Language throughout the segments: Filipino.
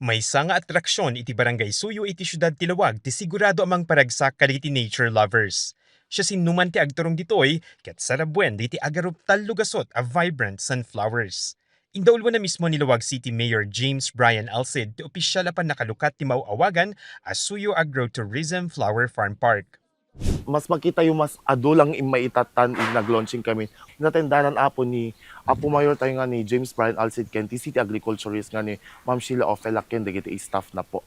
May nga atraksyon iti barangay Suyo iti syudad ti Laoag ti sigurado amang paragsak kaditi nature lovers. Siya sinuman ti agturong ditoy ket sarabwen diti agaruptal lugasot a vibrant sunflowers. Indaulwa na mismo ni Laoag City Mayor James Brian Alcid ti opisyal apan nakalukat ti mauawagan as Suyo Agro-Tourism Flower Farm Park. Mas makita yung mas adulang maitatan nag-launching kami. Natendanan apo ni Apo Mayor tayo nga ni James Brian Alcid Kenti City Agriculturist nga ni Ma'am Sheila Ofelakien dagiti staff na po.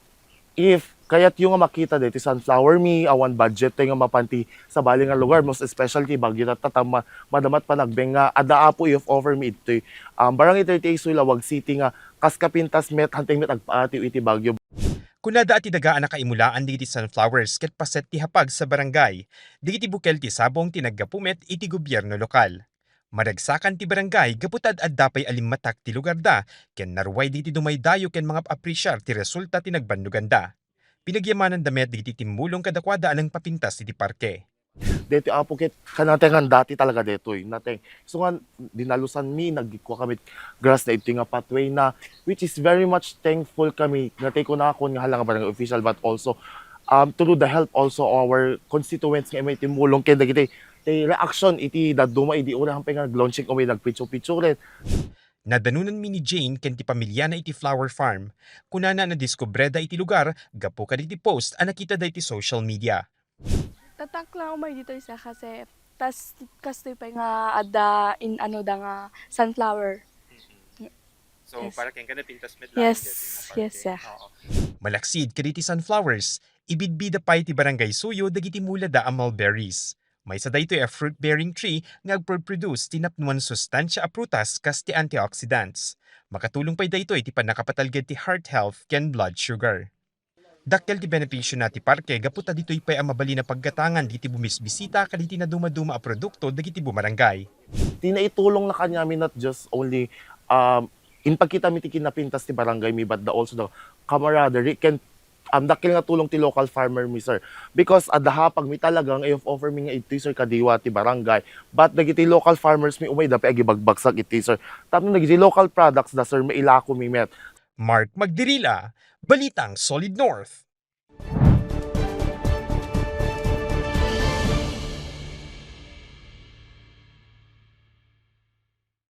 If kayat yung nga makita dito sunflower me awan budget tayo nga mapanti sa bali nga lugar most especially Bagyo tatama madamat pa nagbenga ada apo if offer me ito barangay 38 Laoag City nga kaskapintas met hunting met agpaati iti Bagyo. Kunada at dagaan na kaimulaan digiti sunflowers ket paset ti hapag sa barangay, digiti bukel ti sabong tinaggapumet iti gobyerno lokal. Maragsakan ti barangay gaputad at dapay alimmatak ti lugar da, ken narway digiti dumaydayo ken mga apresyar ti resulta ti nagbanluganda. Pinagyamanan damet digiti timulong kadakwada anang papintas iti parke. Dito apo ket kanatengan dati talaga detoy nateng so nga dinalusan mi nagkuha kami grass na ito nga pathway na which is very much thankful kami natay ko na ako nga halang barangay official but also to do the help also our constituents nga may timulong ken dagiti tay reaction iti daduma idi una hampay nga launching away nagpicture-picture. Nadanunan mi ni Jane ken ti pamilya na iti flower farm, kunana na discobreda iti lugar gapo kaditi post a nakita da iti social media. Tatak lang umay dito isa kasi tas kastoy pa nga ada in ano da nga sunflower. So, Yes. para kayong ka pintas med lang. Yes, yes, yeah. Malaksid kaditi sunflowers, ibidbida pa iti barangay Suyo dagiti mula da ang mulberries. May sa daytoy a fruit-bearing tree nga agproduce ti napnuan sustansya a prutas kas ti antioxidants. Makatulong pa daytoy ti panakapatalged ti heart health ken blood sugar. Dakkel ti benepisyo na ti parke gaputa ditoy pay ang mabali na paggatangan diti bumisbisita kaditi na dumaduma a produkto dagiti bumarangay. Tinaitulong na kanya mi not just only in pagkita mi ti kinapintas ti barangay mi but also the camaraderie can dakil nga tulong ti local farmer mi sir because adaha pag mi talagang if offer mi nga iti sir kadiwa ti barangay but dagiti local farmers mi umay dapat agibagbagsak iti sir tapno dagiti local products da sir mailako mi met. Mark Magdirila, Balitang Solid North.